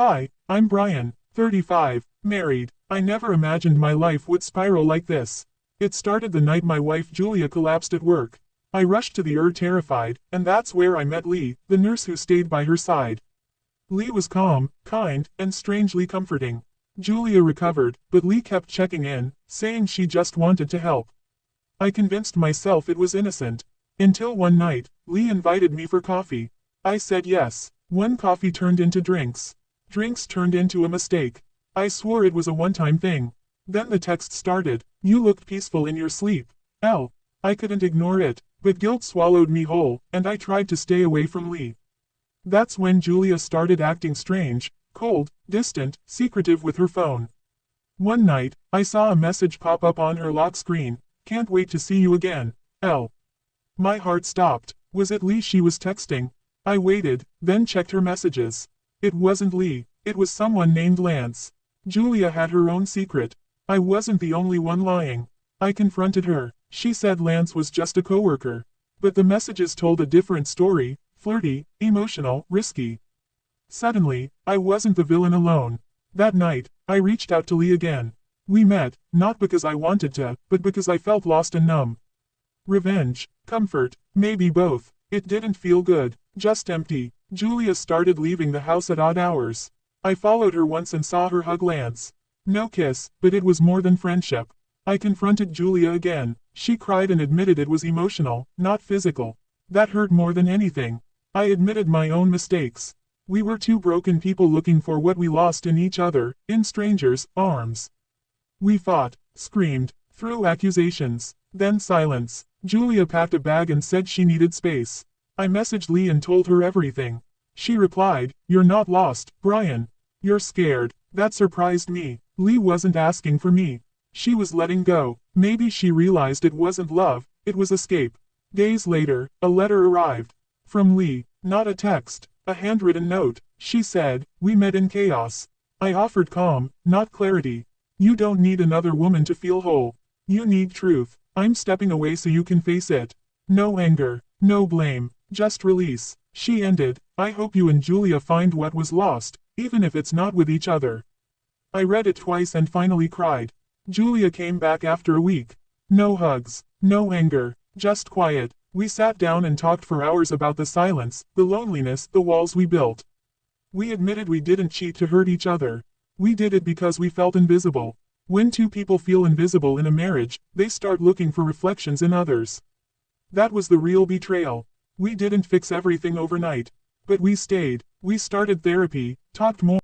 Hi, I'm Brian, 35, married. I never imagined my life would spiral like this. It started the night my wife Julia collapsed at work. I rushed to the ER terrified, and that's where I met Lee, the nurse who stayed by her side. Lee was calm, kind, and strangely comforting. Julia recovered, but Lee kept checking in, saying she just wanted to help. I convinced myself it was innocent. Until one night, Lee invited me for coffee. I said yes. One coffee turned into drinks. Drinks turned into a mistake. I swore it was a one-time thing. Then the text started, "You looked peaceful in your sleep." I couldn't ignore it, but guilt swallowed me whole, and I tried to stay away from Lee. That's when Julia started acting strange, cold, distant, secretive with her phone. One night, I saw a message pop up on her lock screen, "Can't wait to see you again, L." My heart stopped. Was it Lee she was texting? I waited, then checked her messages. It wasn't Lee, it was someone named Lance. Julia had her own secret. I wasn't the only one lying. I confronted her. She said Lance was just a coworker. But the messages told a different story, flirty, emotional, risky. Suddenly, I wasn't the villain alone. That night, I reached out to Lee again. We met, not because I wanted to, but because I felt lost and numb. Revenge, comfort, maybe both. It didn't feel good, just empty. Julia started leaving the house at odd hours. I followed her once and saw her hug Lance. No kiss, but it was more than friendship. I confronted Julia again. She cried and admitted it was emotional, not physical. That hurt more than anything. I admitted my own mistakes. We were two broken people looking for what we lost in each other, in strangers' arms. We fought, screamed, threw accusations, then silence. Julia packed a bag and said she needed space. I messaged Lee and told her everything. She replied, "You're not lost, Brian. You're scared." That surprised me. Lee wasn't asking for me. She was letting go. Maybe she realized it wasn't love, it was escape. Days later, a letter arrived. From Lee, not a text, a handwritten note. She said, "We met in chaos." I offered calm, not clarity. "You don't need another woman to feel whole. You need truth. I'm stepping away so you can face it. No anger, no blame, just release." She ended, "I hope you and Julia find what was lost, even if it's not with each other." I read it twice and finally cried. Julia came back after a week. No hugs, no anger, just quiet. We sat down and talked for hours about the silence, the loneliness, the walls we built. We admitted we didn't cheat to hurt each other. We did it because we felt invisible. When two people feel invisible in a marriage, they start looking for reflections in others. That was the real betrayal. We didn't fix everything overnight. But we stayed. We started therapy, talked more.